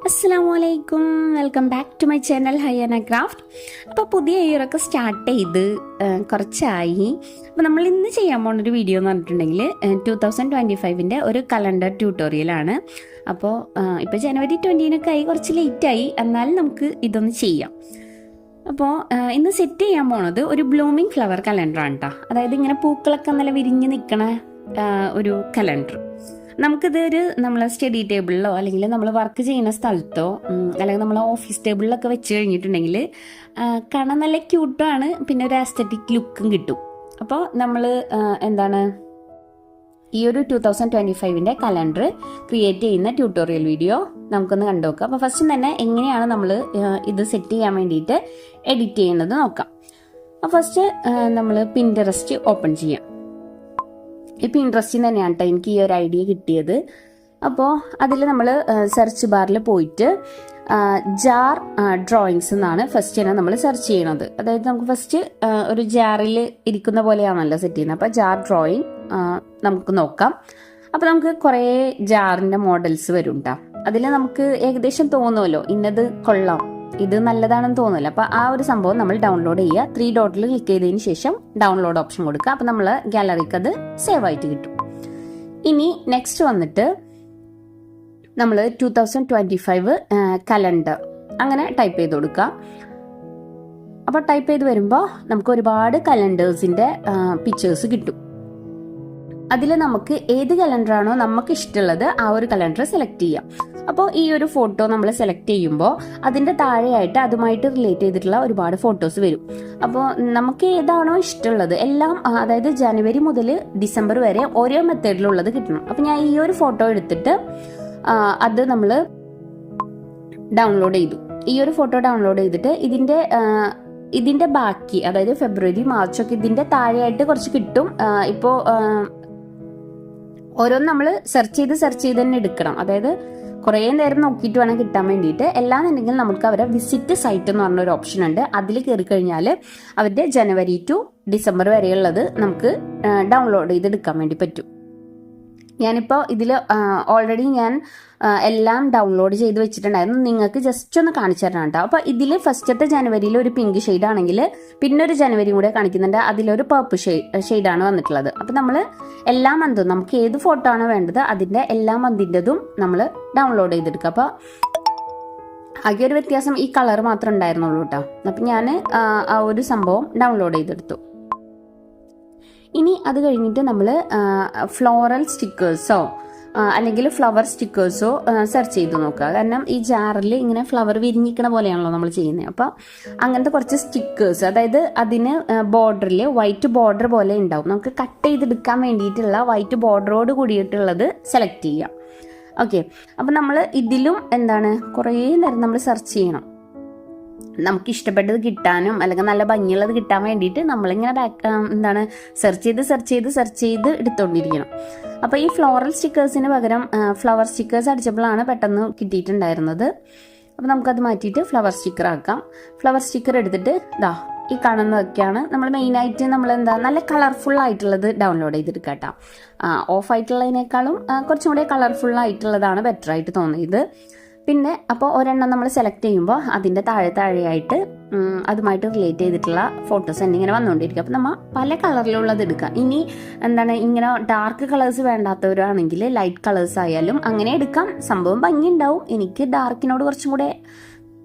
അസ്സലാമലൈക്കും, welcome back to my channel Hayyana craft. അപ്പോൾ പുതിയ ഇയറൊക്കെ സ്റ്റാർട്ട് ചെയ്ത് കുറച്ചായി. അപ്പോൾ നമ്മൾ ഇന്ന് ചെയ്യാൻ പോകുന്നൊരു വീഡിയോ എന്ന് പറഞ്ഞിട്ടുണ്ടെങ്കിൽ 2025 ഒരു കലണ്ടർ ട്യൂട്ടോറിയലാണ്. അപ്പോൾ ഇപ്പോൾ ജനുവരി 20 ആയി, കുറച്ച് ലേറ്റായി, എന്നാലും നമുക്ക് ഇതൊന്ന് ചെയ്യാം. അപ്പോൾ ഇന്ന് സെറ്റ് ചെയ്യാൻ പോണത് ഒരു ബ്ലൂമിങ് ഫ്ലവർ കലണ്ടറാണ് കേട്ടോ. അതായത് ഇങ്ങനെ പൂക്കളൊക്കെ നല്ല വിരിഞ്ഞ് നിൽക്കണ ഒരു കലണ്ടർ. നമുക്കിതൊരു നമ്മളെ സ്റ്റഡി ടേബിളിലോ അല്ലെങ്കിൽ നമ്മൾ വർക്ക് ചെയ്യുന്ന സ്ഥലത്തോ അല്ലെങ്കിൽ നമ്മൾ ഓഫീസ് ടേബിളിലൊക്കെ വെച്ച് കഴിഞ്ഞിട്ടുണ്ടെങ്കിൽ കാണാൻ നല്ല ക്യൂട്ടാണ്, പിന്നെ ഒരു ആസ്തറ്റിക് ലുക്കും കിട്ടും. അപ്പോൾ നമ്മൾ ഈ ഒരു 2025 കലണ്ടർ ക്രിയേറ്റ് ചെയ്യുന്ന ട്യൂട്ടോറിയൽ വീഡിയോ നമുക്കൊന്ന് കണ്ടുനോക്കാം. അപ്പോൾ ഫസ്റ്റ് തന്നെ എങ്ങനെയാണ് നമ്മൾ ഇത് സെറ്റ് ചെയ്യാൻ വേണ്ടിയിട്ട് എഡിറ്റ് ചെയ്യുന്നത് നോക്കാം. അപ്പോൾ ഫസ്റ്റ് നമ്മൾ പിന്ററസ്റ്റ് ഓപ്പൺ ചെയ്യാം. ഈ പിൻട്രസ്റ്റിൽ തന്നെയാണ് കേട്ടോ എനിക്ക് ഈ ഒരു ഐഡിയ കിട്ടിയത്. അപ്പോൾ അതിൽ നമ്മൾ സെർച്ച് ബാറിൽ പോയിട്ട് ജാർ ഡ്രോയിങ്സ് എന്നാണ് ഫസ്റ്റ് തന്നെ നമ്മൾ സെർച്ച് ചെയ്യണത്. അതായത് നമുക്ക് ഫസ്റ്റ് ഒരു ജാറിൽ ഇരിക്കുന്ന പോലെയാണല്ലോ സെറ്റ് ചെയ്യുന്നത്. അപ്പോൾ ജാർ ഡ്രോയിങ് നമുക്ക് നോക്കാം. അപ്പോൾ നമുക്ക് കുറേ ജാറിൻ്റെ മോഡൽസ് വരും കേട്ടോ. അതിൽ നമുക്ക് ഏകദേശം തോന്നുമല്ലോ ഇന്നത് കൊള്ളാം, ഇത് നല്ലതാണെന്ന് തോന്നില്ല. അപ്പോൾ ആ ഒരു സംഭവം നമ്മൾ ഡൗൺലോഡ് ചെയ്യുക. 3 ഡോട്ടിൽ ക്ലിക്ക് ചെയ്തതിന് ശേഷം ഡൗൺലോഡ് ഓപ്ഷൻ കൊടുക്കുക. അപ്പോൾ നമ്മൾ ഗാലറിക്ക് അത് സേവ് ആയിട്ട് കിട്ടും. ഇനി നെക്സ്റ്റ് വന്നിട്ട് നമ്മൾ 2025 കലണ്ടർ അങ്ങനെ ടൈപ്പ് ചെയ്ത് കൊടുക്കുക. അപ്പോൾ ടൈപ്പ് ചെയ്ത് വരുമ്പോൾ നമുക്ക് ഒരുപാട് കലണ്ടേഴ്സിൻ്റെ പിക്ചേഴ്സ് കിട്ടും. അതിൽ നമുക്ക് ഏത് കലണ്ടറാണോ നമുക്ക് ഇഷ്ടമുള്ളത് ആ ഒരു കലണ്ടർ സെലക്ട് ചെയ്യാം. അപ്പോൾ ഈ ഒരു ഫോട്ടോ നമ്മൾ സെലക്ട് ചെയ്യുമ്പോൾ അതിൻ്റെ താഴെയായിട്ട് അതുമായിട്ട് റിലേറ്റ് ചെയ്തിട്ടുള്ള ഒരുപാട് ഫോട്ടോസ് വരും. അപ്പോൾ നമുക്ക് ഏതാണോ ഇഷ്ടമുള്ളത് എല്ലാം, അതായത് ജനുവരി മുതൽ ഡിസംബർ വരെ ഓരോ മെത്തേഡിലുള്ളത് കിട്ടണം. അപ്പോൾ ഞാൻ ഈ ഒരു ഫോട്ടോ എടുത്തിട്ട് അത് നമ്മൾ ഡൗൺലോഡ് ചെയ്തു. ഈ ഒരു ഫോട്ടോ ഡൗൺലോഡ് ചെയ്തിട്ട് ഇതിൻ്റെ ബാക്കി, അതായത് ഫെബ്രുവരി മാർച്ചൊക്കെ ഇതിൻ്റെ താഴെയായിട്ട് കുറച്ച് കിട്ടും. ഇപ്പോൾ ഓരോന്ന് നമ്മൾ സെർച്ച് ചെയ്ത് തന്നെ എടുക്കണം. അതായത് കുറേ നേരം നോക്കിയിട്ട് വേണം കിട്ടാൻ വേണ്ടിയിട്ട്. എല്ലാന്നുണ്ടെങ്കിൽ നമുക്ക് അവരെ വിസിറ്റ് സൈറ്റ് എന്ന് പറഞ്ഞൊരു ഓപ്ഷൻ ഉണ്ട്. അതിൽ കയറി കഴിഞ്ഞാൽ അവരുടെ ജനുവരി ടു ഡിസംബർ വരെയുള്ളത് നമുക്ക് ഡൗൺലോഡ് ചെയ്തെടുക്കാൻ വേണ്ടി പറ്റും. ഞാനിപ്പോൾ ഇതിൽ ഓൾറെഡി ഞാൻ എല്ലാം ഡൗൺലോഡ് ചെയ്ത് വെച്ചിട്ടുണ്ടായിരുന്നു. നിങ്ങൾക്ക് ജസ്റ്റ് ഒന്ന് കാണിച്ചു തരണം കേട്ടോ. അപ്പോൾ ഇതിൽ ഫസ്റ്റത്തെ ജനുവരിയിൽ ഒരു പിങ്ക് ഷെയ്ഡ് ആണെങ്കിൽ പിന്നെ ഒരു ജനുവരി കൂടെ കാണിക്കുന്നുണ്ട്, അതിലൊരു പർപ്പിൾ ഷെയ്ഡാണ് വന്നിട്ടുള്ളത്. അപ്പോൾ നമ്മൾ എല്ലാ മന്തും നമുക്ക് ഏത് ഫോട്ടോ ആണോ വേണ്ടത് അതിൻ്റെ എല്ലാ മന്തിൻ്റെതും നമ്മൾ ഡൗൺലോഡ് ചെയ്തെടുക്കുക. അപ്പോൾ ആകെ ഒരു വ്യത്യാസം ഈ കളർ മാത്രമേ ഉണ്ടായിരുന്നുള്ളൂ കേട്ടോ. അപ്പം ഞാൻ ആ ഒരു സംഭവം ഡൗൺലോഡ് ചെയ്തെടുത്തു. ഇനി അത് കഴിഞ്ഞിട്ട് നമ്മൾ ഫ്ലോറൽ സ്റ്റിക്കേഴ്സോ അല്ലെങ്കിൽ ഫ്ലവർ സ്റ്റിക്കേഴ്സോ സെർച്ച് ചെയ്ത് നോക്കുക. കാരണം ഈ ജാറിൽ ഇങ്ങനെ ഫ്ലവർ വിരിഞ്ഞിക്കണ പോലെയാണല്ലോ നമ്മൾ ചെയ്യുന്നത്. അപ്പോൾ അങ്ങനത്തെ കുറച്ച് സ്റ്റിക്കേഴ്സ്, അതായത് അതിന് ബോർഡറിൽ വൈറ്റ് ബോർഡർ പോലെ ഉണ്ടാവും. നമുക്ക് കട്ട് ചെയ്തെടുക്കാൻ വേണ്ടിയിട്ടുള്ള വൈറ്റ് ബോർഡറോട് കൂടിയിട്ടുള്ളത് സെലക്ട് ചെയ്യാം. ഓക്കെ, അപ്പം നമ്മൾ ഇതിലും കുറേ നേരം നമ്മൾ സെർച്ച് ചെയ്യണം. നമുക്ക് ഇഷ്ടപ്പെട്ടത് കിട്ടാനും അല്ലെങ്കിൽ നല്ല ഭംഗിയുള്ളത് കിട്ടാൻ വേണ്ടിയിട്ട് നമ്മളിങ്ങനെ സെർച്ച് ചെയ്ത് എടുത്തുകൊണ്ടിരിക്കണം. അപ്പോൾ ഈ ഫ്ലോറൽ സ്റ്റിക്കേഴ്സിന് പകരം ഫ്ലവർ സ്റ്റിക്കേഴ്സ് അടിച്ചപ്പോഴാണ് പെട്ടെന്ന് കിട്ടിയിട്ടുണ്ടായിരുന്നത്. അപ്പോൾ നമുക്കത് മാറ്റിയിട്ട് ഫ്ലവർ സ്റ്റിക്കർ ആക്കാം. ഫ്ലവർ സ്റ്റിക്കർ എടുത്തിട്ട് ഈ കാണുന്നതൊക്കെയാണ് നമ്മൾ മെയിനായിട്ട് നല്ല കളർഫുൾ ആയിട്ടുള്ളത് ഡൗൺലോഡ് ചെയ്തെടുക്കുക കേട്ടോ. ഓഫ് ആയിട്ടുള്ളതിനേക്കാളും കുറച്ചും കൂടെ കളർഫുൾ ആയിട്ടുള്ളതാണ് ബെറ്റർ ആയിട്ട് തോന്നിയത്. പിന്നെ അപ്പോൾ ഒരെണ്ണം നമ്മൾ സെലക്ട് ചെയ്യുമ്പോൾ അതിൻ്റെ താഴെയായിട്ട് അതുമായിട്ട് റിലേറ്റ് ചെയ്തിട്ടുള്ള ഫോട്ടോസ് തന്നെ ഇങ്ങനെ വന്നുകൊണ്ടിരിക്കും. അപ്പോൾ നമ്മൾ പല കളറിലുള്ളത് എടുക്കുക. ഇനി ഇങ്ങനെ ഡാർക്ക് കളേഴ്സ് വേണ്ടാത്തവരാണെങ്കിൽ ലൈറ്റ് കളേഴ്സ് ആയാലും അങ്ങനെ എടുക്കാം. സംഭവം ഭംഗി ഉണ്ടാവും. എനിക്ക് ഡാർക്കിനോട് കുറച്ചും കൂടെ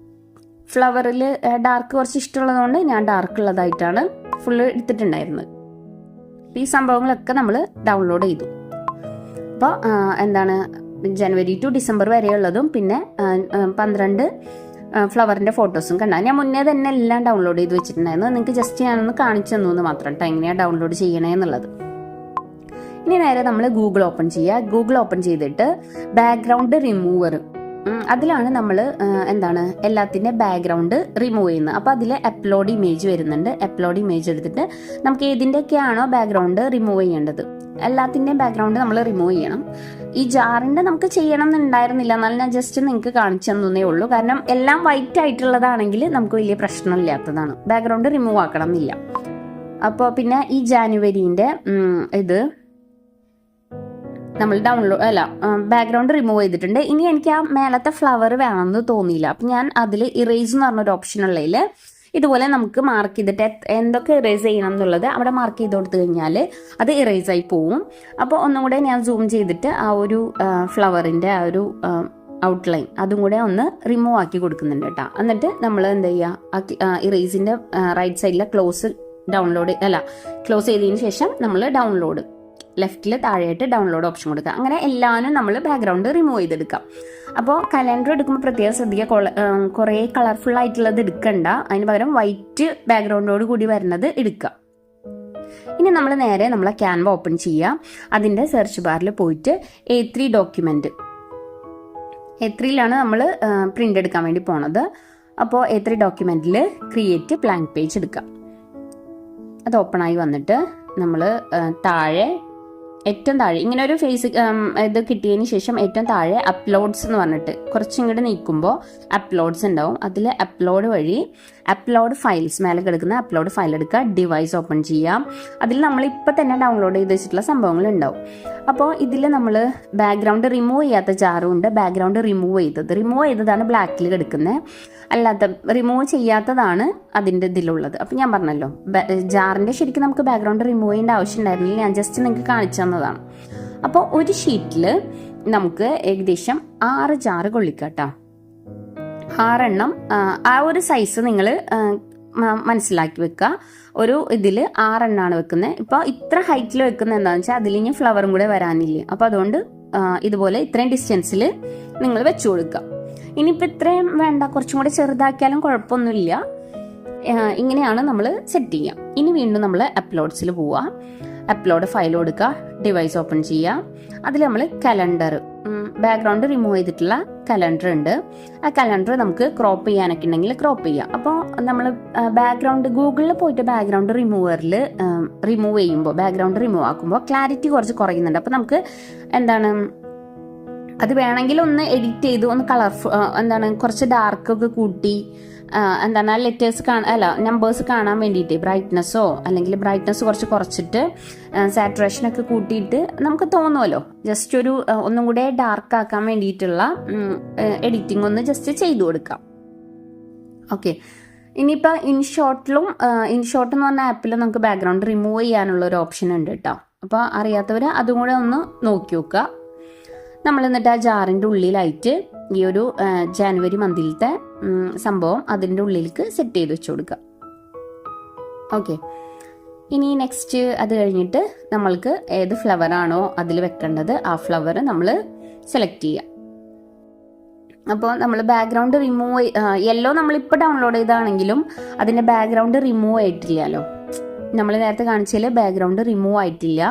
ഫ്ലവറിൽ ഡാർക്ക് കുറച്ച് ഇഷ്ടമുള്ളതുകൊണ്ട് ഞാൻ ഡാർക്ക് ഉള്ളതായിട്ടാണ് ഫുള്ള് എടുത്തിട്ടുണ്ടായിരുന്നത്. ഈ സംഭവങ്ങളൊക്കെ നമ്മൾ ഡൗൺലോഡ് ചെയ്തു. അപ്പോൾ ജനുവരി ടു ഡിസംബർ വരെയുള്ളതും പിന്നെ 12 ഫ്ലവറിൻ്റെ ഫോട്ടോസും കണ്ടാൽ ഞാൻ മുന്നേ തന്നെ എല്ലാം ഡൗൺലോഡ് ചെയ്ത് വെച്ചിട്ടുണ്ടായിരുന്നു. നിങ്ങൾക്ക് ജസ്റ്റ് ഞാനൊന്ന് കാണിച്ചു തന്നു എന്ന് മാത്രം കേട്ടോ എങ്ങനെയാണ് ഡൗൺലോഡ് ചെയ്യണേ എന്നുള്ളത്. ഇനി നേരെ നമ്മൾ ഗൂഗിൾ ഓപ്പൺ ചെയ്യുക. ഗൂഗിൾ ഓപ്പൺ ചെയ്തിട്ട് ബാക്ക്ഗ്രൗണ്ട് റിമൂവർ, അതിലാണ് നമ്മൾ എല്ലാത്തിൻ്റെ ബാക്ക്ഗ്രൗണ്ട് റിമൂവ് ചെയ്യുന്നത്. അപ്പോൾ അതിൽ അപ്ലോഡ് ഇമേജ് വരുന്നുണ്ട്. അപ്ലോഡ് ഇമേജ് എടുത്തിട്ട് നമുക്ക് ഏതിൻ്റെയൊക്കെയാണോ ബാക്ക്ഗ്രൗണ്ട് റിമൂവ് ചെയ്യേണ്ടത് എല്ലാത്തിൻ്റെയും ബാക്ക്ഗ്രൗണ്ട് നമ്മൾ റിമൂവ് ചെയ്യണം. ഈ ജാറിൻ്റെ നമുക്ക് ചെയ്യണം എന്നുണ്ടായിരുന്നില്ല, എന്നാലും ഞാൻ ജസ്റ്റ് നിങ്ങൾക്ക് കാണിച്ചു തന്നേ ഉള്ളൂ. കാരണം എല്ലാം വൈറ്റ് ആയിട്ടുള്ളതാണെങ്കിൽ നമുക്ക് വലിയ പ്രശ്നമില്ലാത്തതാണ്. ബാക്ക്ഗ്രൗണ്ട് റിമൂവ് ആക്കണം എന്നില്ല. അപ്പോൾ പിന്നെ ഈ ജാനുവരീൻ്റെ ഇത് നമ്മൾ ബാക്ക്ഗ്രൗണ്ട് റിമൂവ് ചെയ്തിട്ടുണ്ട്. ഇനി എനിക്ക് ആ മേലത്തെ ഫ്ലവർ വേണമെന്ന് തോന്നിയില്ല. അപ്പം ഞാൻ അതിൽ ഇറേസ് എന്ന് പറഞ്ഞൊരു ഓപ്ഷൻ ഉള്ളതിൽ ഇതുപോലെ നമുക്ക് മാർക്ക് ചെയ്തിട്ട് എന്തൊക്കെ ഇറേസ് ചെയ്യണം എന്നുള്ളത് അവിടെ മാർക്ക് ചെയ്ത് കൊടുത്തു കഴിഞ്ഞാൽ അത് ഇറേസ് ആയി പോവും. അപ്പോൾ ഒന്നും കൂടെ ഞാൻ സൂം ചെയ്തിട്ട് ആ ഒരു ഫ്ലവറിൻ്റെ ആ ഒരു ഔട്ട്ലൈൻ അതും കൂടെ ഒന്ന് റിമൂവ് ആക്കി കൊടുക്കുന്നുണ്ട് കേട്ടോ. എന്നിട്ട് നമ്മൾ എന്താ ചെയ്യുക, ഇറേസിൻ്റെ റൈറ്റ് സൈഡിലെ ക്ലോസ് ചെയ്തതിന് ശേഷം നമ്മൾ ഡൗൺലോഡ് ലെഫ്റ്റിൽ താഴെയായിട്ട് ഡൗൺലോഡ് ഓപ്ഷൻ കൊടുക്കുക. അങ്ങനെ എല്ലാവരും നമ്മൾ ബാക്ക്ഗ്രൗണ്ട് റിമൂവ് ചെയ്തെടുക്കാം. അപ്പോൾ കലണ്ടർ എടുക്കുമ്പോൾ പ്രത്യേകം ശ്രദ്ധിക്കുക, കുറേ കളർഫുൾ ആയിട്ടുള്ളത് എടുക്കണ്ട, അതിന് പകരം വൈറ്റ് ബാക്ക്ഗ്രൗണ്ടോട് കൂടി വരുന്നത് എടുക്കുക. ഇനി നമ്മൾ നേരെ നമ്മളെ ക്യാൻവ ഓപ്പൺ ചെയ്യുക. അതിൻ്റെ സെർച്ച് ബാറിൽ പോയിട്ട് A3 ഡോക്യുമെൻറ്റ്, A3യിലാണ് നമ്മൾ പ്രിൻ്റ് എടുക്കാൻ വേണ്ടി പോണത്. അപ്പോൾ A3 ഡോക്യുമെൻറ്റിൽ ക്രിയേറ്റ് ബ്ലാങ്ക് പേജ് എടുക്കുക. അത് ഓപ്പണായി വന്നിട്ട് നമ്മൾ ഏറ്റവും താഴെ ഇങ്ങനെ ഒരു ഫേസ് ഇത് കിട്ടിയതിന് ശേഷം ഏറ്റവും താഴെ അപ്ലോഡ്സ് എന്ന് പറഞ്ഞിട്ട് കുറച്ചിങ്ങോട്ട് നീക്കുമ്പോൾ അപ്ലോഡ്സ് ഉണ്ടാവും. അതിൽ അപ്ലോഡ് വഴി അപ്ലോഡ് ഫയൽസ് മേലെ കിടക്കുന്ന അപ്ലോഡ് ഫയൽ എടുക്കുക, ഡിവൈസ് ഓപ്പൺ ചെയ്യാം. അതിൽ നമ്മൾ ഇപ്പം തന്നെ ഡൗൺലോഡ് ചെയ്ത് വെച്ചിട്ടുള്ള സംഭവങ്ങൾ ഉണ്ടാവും. അപ്പോൾ ഇതിൽ നമ്മൾ ബാക്ക്ഗ്രൗണ്ട് റിമൂവ് ചെയ്യാത്ത ജാറും ഉണ്ട്, ബാക്ക്ഗ്രൗണ്ട് റിമൂവ് ചെയ്തതാണ് ബ്ലാക്കിൽ കിടക്കുന്നത്, അല്ലാത്ത റിമൂവ് ചെയ്യാത്തതാണ് അതിൻ്റെ ഇതിലുള്ളത്. അപ്പം ഞാൻ പറഞ്ഞല്ലോ ജാറിൻ്റെ ശരിക്കും നമുക്ക് ബാക്ക്ഗ്രൗണ്ട് റിമൂവ് ചെയ്യേണ്ട ആവശ്യം ഉണ്ടായിരുന്നില്ല, ഞാൻ ജസ്റ്റ് നിങ്ങൾക്ക് കാണിച്ചു തന്നതാണ്. അപ്പോൾ ഒരു ഷീറ്റിൽ നമുക്ക് ഏകദേശം 6 ജാറ് കൊള്ളിക്കട്ടോ. 6 എണ്ണം ആ ഒരു സൈസ് നിങ്ങൾ മനസ്സിലാക്കി വെക്കുക. ഒരു ഇതിൽ 6 എണ്ണമാണ് വെക്കുന്നത്. ഇപ്പോൾ ഇത്ര ഹൈറ്റിൽ വെക്കുന്നത് എന്താണെന്ന് വെച്ചാൽ അതിലിനി ഫ്ലവറും കൂടെ വരാനില്ല. അപ്പോൾ അതുകൊണ്ട് ഇതുപോലെ ഇത്രയും ഡിസ്റ്റൻസിൽ നിങ്ങൾ വെച്ചു കൊടുക്കുക. ഇനിയിപ്പോൾ ഇത്രയും വേണ്ട, കുറച്ചും കൂടെ ചെറുതാക്കിയാലും കുഴപ്പമൊന്നുമില്ല. ഇങ്ങനെയാണ് നമ്മൾ സെറ്റ് ചെയ്യുക. ഇനി വീണ്ടും നമ്മൾ അപ്ലോഡ്സിൽ പോവുക, അപ്ലോഡ് ഫയൽ കൊടുക്കുക, ഡിവൈസ് ഓപ്പൺ ചെയ്യുക. അതിൽ നമ്മൾ കലണ്ടർ ബാക്ക്ഗ്രൗണ്ട് റിമൂവ് ചെയ്തിട്ടുള്ള കലണ്ടർ ഉണ്ട്. ആ കലണ്ടർ നമുക്ക് ക്രോപ്പ് ചെയ്യാനൊക്കെ ഉണ്ടെങ്കിൽ ക്രോപ്പ് ചെയ്യാം. അപ്പോൾ നമ്മൾ ബാക്ക്ഗ്രൗണ്ട് ഗൂഗിളിൽ പോയിട്ട് ബാക്ക്ഗ്രൗണ്ട് റിമൂവറിൽ റിമൂവ് ചെയ്യുമ്പോൾ ബാക്ക്ഗ്രൗണ്ട് റിമൂവ് ആക്കുമ്പോൾ ക്ലാരിറ്റി കുറച്ച് കുറയുന്നുണ്ട്. അപ്പോൾ നമുക്ക് അത് വേണമെങ്കിൽ ഒന്ന് എഡിറ്റ് ചെയ്ത് ഒന്ന് കുറച്ച് ഡാർക്കൊക്കെ കൂട്ടി ആ ലെറ്റേഴ്സ് നമ്പേഴ്സ് കാണാൻ വേണ്ടിയിട്ട് ബ്രൈറ്റ്നസ്സോ അല്ലെങ്കിൽ ബ്രൈറ്റ്നസ് കുറച്ചിട്ട് സാറ്റുറേഷനൊക്കെ കൂട്ടിയിട്ട് നമുക്ക് തോന്നുമല്ലോ, ജസ്റ്റ് ഒന്നും കൂടെ ഡാർക്ക് ആക്കാൻ വേണ്ടിയിട്ടുള്ള എഡിറ്റിംഗ് ഒന്ന് ജസ്റ്റ് ചെയ്തു കൊടുക്കാം. ഓക്കെ, ഇനിയിപ്പോൾ ഇൻഷോട്ട് എന്ന് പറഞ്ഞ ആപ്പിൽ നമുക്ക് ബാക്ക്ഗ്രൗണ്ട് റിമൂവ് ചെയ്യാനുള്ള ഒരു ഓപ്ഷൻ ഉണ്ട് കേട്ടോ. അപ്പോൾ അറിയാത്തവർ അതും കൂടെ ഒന്ന് നോക്കി നോക്കുക. നമ്മൾ എന്നിട്ട് ആ ജാറിൻ്റെ ഉള്ളിലായിട്ട് ഈ ഒരു ജാനുവരി മന്തിലത്തെ സംഭവം അതിൻ്റെ ഉള്ളിലേക്ക് സെറ്റ് ചെയ്ത് വെച്ച് കൊടുക്കുക. ഓക്കെ, ഇനി നെക്സ്റ്റ് അത് കഴിഞ്ഞിട്ട് നമ്മൾക്ക് ഏത് ഫ്ലവറാണോ അതിൽ വെക്കേണ്ടത് ആ ഫ്ലവർ നമ്മൾ സെലക്ട് ചെയ്യുക. അപ്പോൾ നമ്മൾ ബാക്ക്ഗ്രൗണ്ട് റിമൂവ് യെല്ലോ നമ്മളിപ്പോൾ ഡൗൺലോഡ് ചെയ്താണെങ്കിലും അതിൻ്റെ ബാക്ക്ഗ്രൗണ്ട് റിമൂവ് ആയിട്ടില്ലല്ലോ. നമ്മൾ നേരത്തെ കാണിച്ചതിൽ ബാക്ക്ഗ്രൗണ്ട് റിമൂവ് ആയിട്ടില്ല.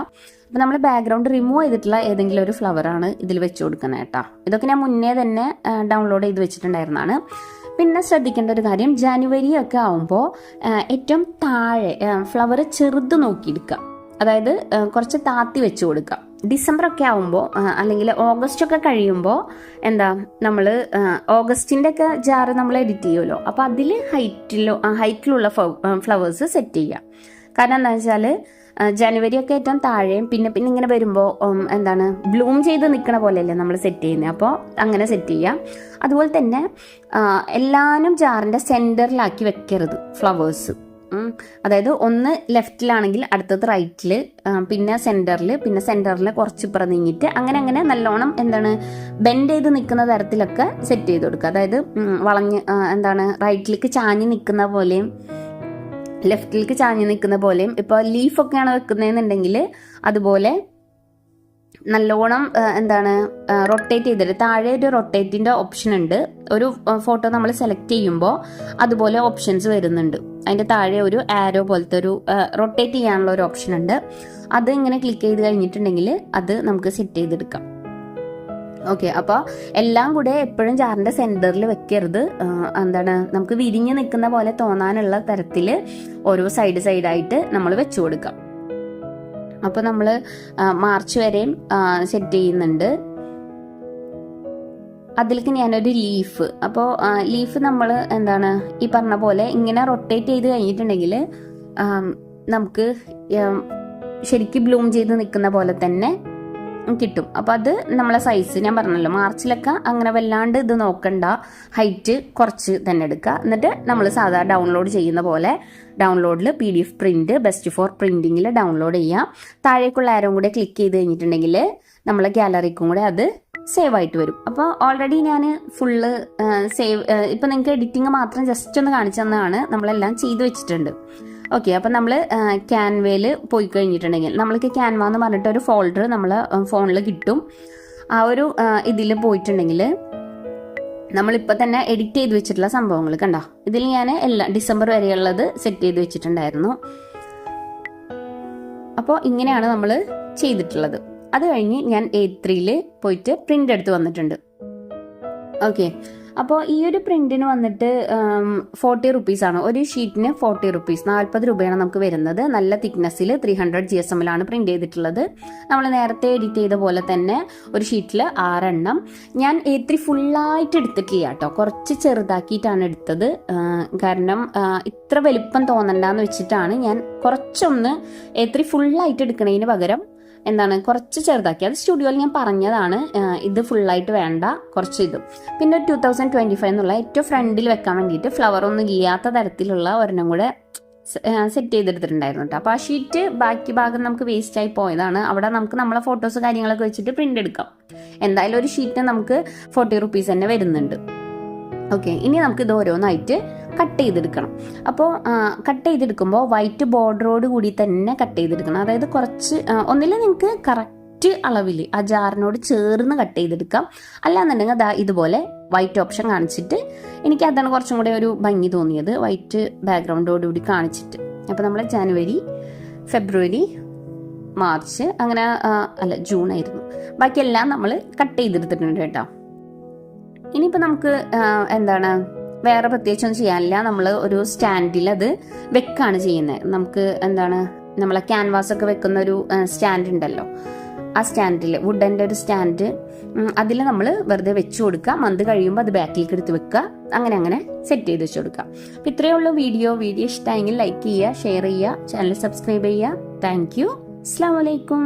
അപ്പോൾ നമ്മൾ ബാക്ക്ഗ്രൗണ്ട് റിമൂവ് ചെയ്തിട്ടുള്ള ഏതെങ്കിലും ഒരു ഫ്ലവറാണ് ഇതിൽ വെച്ച് കൊടുക്കുന്നത് കേട്ടോ. ഇതൊക്കെ ഞാൻ മുന്നേ തന്നെ ഡൗൺലോഡ് ചെയ്ത് വെച്ചിട്ടുണ്ടായിരുന്നതാണ്. പിന്നെ ശ്രദ്ധിക്കേണ്ട ഒരു കാര്യം, ജനുവരി ഒക്കെ ആവുമ്പോൾ ഏറ്റവും താഴെ ഫ്ലവർ ചെറുത് നോക്കിയെടുക്കുക, അതായത് കുറച്ച് താത്തി വെച്ച് കൊടുക്കുക. ഡിസംബർ ഒക്കെ ആവുമ്പോൾ അല്ലെങ്കിൽ ഓഗസ്റ്റ് ഒക്കെ കഴിയുമ്പോൾ നമ്മൾ ഓഗസ്റ്റിൻ്റെ ഒക്കെ ജാറ് നമ്മൾ എഡിറ്റ് ചെയ്യുമല്ലോ, അപ്പോൾ അതിൽ ഹൈറ്റിലുള്ള ഫ്ലവേഴ്സ് സെറ്റ് ചെയ്യുക. കാരണം എന്താ വെച്ചാൽ ജനുവരി ഒക്കെ ഏറ്റവും താഴെയും പിന്നെ ഇങ്ങനെ വരുമ്പോൾ ബ്ലൂം ചെയ്ത് നിൽക്കണ പോലെയല്ലേ നമ്മൾ സെറ്റ് ചെയ്യുന്നത്. അപ്പോൾ അങ്ങനെ സെറ്റ് ചെയ്യാം. അതുപോലെ തന്നെ എല്ലാവരും ജാറിൻ്റെ സെൻറ്ററിലാക്കി വെക്കരുത് ഫ്ലവേഴ്സ്. അതായത് ഒന്ന് ലെഫ്റ്റിലാണെങ്കിൽ അടുത്തത് റൈറ്റിൽ, പിന്നെ സെൻറ്ററിൽ കുറച്ച് ഇപ്പുറം നീങ്ങിയിട്ട് അങ്ങനെ നല്ലോണം ബെൻഡ് ചെയ്ത് നിൽക്കുന്ന തരത്തിലൊക്കെ സെറ്റ് ചെയ്ത് കൊടുക്കുക. അതായത് വളഞ്ഞ് റൈറ്റിലേക്ക് ചാഞ്ഞ് നിൽക്കുന്ന പോലെയും ലെഫ്റ്റിലേക്ക് ചാഞ്ഞ് നിൽക്കുന്ന പോലെയും. ഇപ്പോൾ ലീഫൊക്കെയാണ് വെക്കുന്നതെന്നുണ്ടെങ്കിൽ അതുപോലെ നല്ലോണം റൊട്ടേറ്റ് ചെയ്തിട്ട് താഴെ ഒരു റൊട്ടേറ്റിൻ്റെ ഓപ്ഷൻ ഉണ്ട്. ഒരു ഫോട്ടോ നമ്മൾ സെലക്ട് ചെയ്യുമ്പോൾ അതുപോലെ ഓപ്ഷൻസ് വരുന്നുണ്ട്. അതിൻ്റെ താഴെ ഒരു ആരോ പോലത്തെ ഒരു റൊട്ടേറ്റ് ചെയ്യാനുള്ള ഒരു ഓപ്ഷൻ ഉണ്ട്. അത് ഇങ്ങനെ ക്ലിക്ക് ചെയ്ത് കഴിഞ്ഞിട്ടുണ്ടെങ്കിൽ അത് നമുക്ക് സെറ്റ് ചെയ്തെടുക്കാം. ഓക്കെ, അപ്പോൾ എല്ലാം കൂടെ എപ്പോഴും ജാറിൻ്റെ സെൻറ്ററിൽ വെക്കരുത്. നമുക്ക് വിരിഞ്ഞ് നിൽക്കുന്ന പോലെ തോന്നാനുള്ള തരത്തിൽ ഓരോ സൈഡായിട്ട് നമ്മൾ വെച്ചു കൊടുക്കാം. അപ്പോൾ നമ്മൾ മാർച്ച് വരെയും സെറ്റ് ചെയ്യുന്നുണ്ട്. അതിലേക്ക് ഞാനൊരു ലീഫ്, അപ്പോൾ ലീഫ് നമ്മൾ ഈ പറഞ്ഞ പോലെ ഇങ്ങനെ റൊട്ടേറ്റ് ചെയ്ത് കഴിഞ്ഞിട്ടുണ്ടെങ്കിൽ നമുക്ക് ശരിക്കും ബ്ലൂം ചെയ്ത് നിൽക്കുന്ന പോലെ തന്നെ കിട്ടും. അപ്പോൾ അത് നമ്മളെ സൈസ് ഞാൻ പറഞ്ഞല്ലോ, മാർച്ചിലൊക്കെ അങ്ങനെ വല്ലാണ്ട് ഇത് നോക്കണ്ട, ഹൈറ്റ് കുറച്ച് തന്നെ എടുക്കുക. എന്നിട്ട് നമ്മൾ സാധാരണ ഡൗൺലോഡ് ചെയ്യുന്ന പോലെ ഡൗൺലോഡിൽ PDF പ്രിന്റ് ബെസ്റ്റ് ഫോർ പ്രിന്റിങ്ങിൽ ഡൗൺലോഡ് ചെയ്യാം. താഴേക്കുള്ള ആരോ കൂടെ ക്ലിക്ക് ചെയ്ത് കഴിഞ്ഞിട്ടുണ്ടെങ്കിൽ നമ്മളെ ഗാലറിക്കും കൂടെ അത് സേവ് ആയിട്ട് വരും. അപ്പോൾ ഓൾറെഡി ഞാൻ ഫുള്ള് സേവ്, ഇപ്പം നിങ്ങൾക്ക് എഡിറ്റിംഗ് മാത്രം ജസ്റ്റ് ഒന്ന് കാണിച്ചു തന്നതാണ്, നമ്മളെല്ലാം ചെയ്ത് വെച്ചിട്ടുണ്ട്. ഓക്കെ, അപ്പം നമ്മൾ ക്യാൻവയിൽ പോയി കഴിഞ്ഞിട്ടുണ്ടെങ്കിൽ നമ്മൾക്ക് ക്യാൻവ എന്ന് പറഞ്ഞിട്ട് ഒരു ഫോൾഡർ നമ്മൾ ഫോണിൽ കിട്ടും. ആ ഒരു ഇതിൽ പോയിട്ടുണ്ടെങ്കിൽ നമ്മളിപ്പോൾ തന്നെ എഡിറ്റ് ചെയ്ത് വെച്ചിട്ടുള്ള സംഭവങ്ങൾ കണ്ടോ, ഇതിൽ ഞാൻ എല്ലാ ഡിസംബർ വരെയുള്ളത് സെറ്റ് ചെയ്ത് വെച്ചിട്ടുണ്ടായിരുന്നു. അപ്പോൾ ഇങ്ങനെയാണ് നമ്മൾ ചെയ്തിട്ടുള്ളത്. അത് കഴിഞ്ഞ് ഞാൻ A3 പോയിട്ട് പ്രിൻ്റ് എടുത്ത് വന്നിട്ടുണ്ട്. ഓക്കെ, അപ്പോൾ ഈ ഒരു പ്രിന്റിന് വന്നിട്ട് 40 റുപ്പീസാണ് ഒരു ഷീറ്റിന്. 40 റുപ്പീസ്, 40 രൂപയാണ് നമുക്ക് വരുന്നത്. നല്ല തിക്നെസ്സിൽ 300 GSM പ്രിന്റ് ചെയ്തിട്ടുള്ളത്. നമ്മൾ നേരത്തെ എഡിറ്റ് ചെയ്ത പോലെ തന്നെ ഒരു ഷീറ്റിൽ 6 എണ്ണം. ഞാൻ A3 ഫുള്ളായിട്ട് എടുത്തിട്ടില്ല കേട്ടോ, കുറച്ച് ചെറുതാക്കിയിട്ടാണ് എടുത്തത്. കാരണം ഇത്ര വലിപ്പം തോന്നണ്ടെന്ന് വെച്ചിട്ടാണ് ഞാൻ കുറച്ചൊന്ന് A3 ഫുള്ളായിട്ട് എടുക്കുന്നതിന് പകരം കുറച്ച് ചെറുതാക്കി. അത് സ്റ്റുഡിയോയിൽ ഞാൻ പറഞ്ഞതാണ്, ഇത് ഫുള്ളായിട്ട് വേണ്ട, കുറച്ച് ഇതും. പിന്നെ 2025 എന്നുള്ള ഏറ്റവും ഫ്രണ്ടിൽ വെക്കാൻ വേണ്ടിയിട്ട് ഫ്ലവർ ഒന്നും ചെയ്യാത്ത തരത്തിലുള്ള ഒരെണ്ണം കൂടെ സെറ്റ് ചെയ്തെടുത്തിട്ടുണ്ടായിരുന്നു കേട്ടോ. അപ്പോൾ ആ ഷീറ്റ് ബാക്കി ഭാഗം നമുക്ക് വേസ്റ്റ് ആയി പോയതാണ്. അവിടെ നമുക്ക് നമ്മളെ ഫോട്ടോസ് കാര്യങ്ങളൊക്കെ വെച്ചിട്ട് പ്രിന്റ് എടുക്കാം. എന്തായാലും ഒരു ഷീറ്റ് നമുക്ക് 40 റുപ്പീസ് തന്നെ വരുന്നുണ്ട്. ഓക്കെ, ഇനി നമുക്ക് ഇത് ഓരോന്നായിട്ട് കട്ട് ചെയ്തെടുക്കണം. അപ്പോൾ കട്ട് ചെയ്തെടുക്കുമ്പോൾ വൈറ്റ് ബോർഡറോട് കൂടി തന്നെ കട്ട് ചെയ്തെടുക്കണം. അതായത് കുറച്ച് ഒന്നിൽ നിങ്ങൾക്ക് കറക്റ്റ് അളവിൽ ആ ജാറിനോട് ചേർന്ന് കട്ട് ചെയ്തെടുക്കാം. അല്ലാന്നുണ്ടെങ്കിൽ അതാ ഇതുപോലെ വൈറ്റ് ഓപ്ഷൻ കാണിച്ചിട്ട്, എനിക്ക് അതാണ് കുറച്ചും കൂടെ ഒരു ഭംഗി തോന്നിയത്, വൈറ്റ് ബാക്ക്ഗ്രൗണ്ടോടുകൂടി കാണിച്ചിട്ട്. അപ്പോൾ നമ്മൾ ജനുവരി, ഫെബ്രുവരി, മാർച്ച് അങ്ങനെ ജൂൺ ആയിരുന്നു, ബാക്കിയെല്ലാം നമ്മൾ കട്ട് ചെയ്തെടുത്തിട്ടുണ്ട് കേട്ടോ. ഇനിയിപ്പോൾ നമുക്ക് വേറെ പ്രത്യേകിച്ചൊന്നും ചെയ്യാനില്ല. നമ്മൾ ഒരു സ്റ്റാൻഡിൽ അത് വെക്കാണ് ചെയ്യുന്നത്. നമുക്ക് നമ്മളെ ക്യാൻവാസ് ഒക്കെ വെക്കുന്ന ഒരു സ്റ്റാൻഡ് ഉണ്ടല്ലോ, ആ സ്റ്റാൻഡിൽ വുഡൻ്റെ ഒരു സ്റ്റാൻഡ്, അതിൽ നമ്മൾ വെറുതെ വെച്ച് കൊടുക്കുക. മന്ത് കഴിയുമ്പോൾ അത് ബാക്കിലേക്ക് എടുത്ത് വെക്കുക. അങ്ങനെ സെറ്റ് ചെയ്ത് വെച്ച് കൊടുക്കുക. അപ്പോൾ ഇത്രയേ ഉള്ളൂ വീഡിയോ ഇഷ്ടമായെങ്കിൽ ലൈക്ക് ചെയ്യുക, ഷെയർ ചെയ്യുക, ചാനൽ സബ്സ്ക്രൈബ് ചെയ്യുക. Thank you. അസ്സലാമു അലൈക്കും.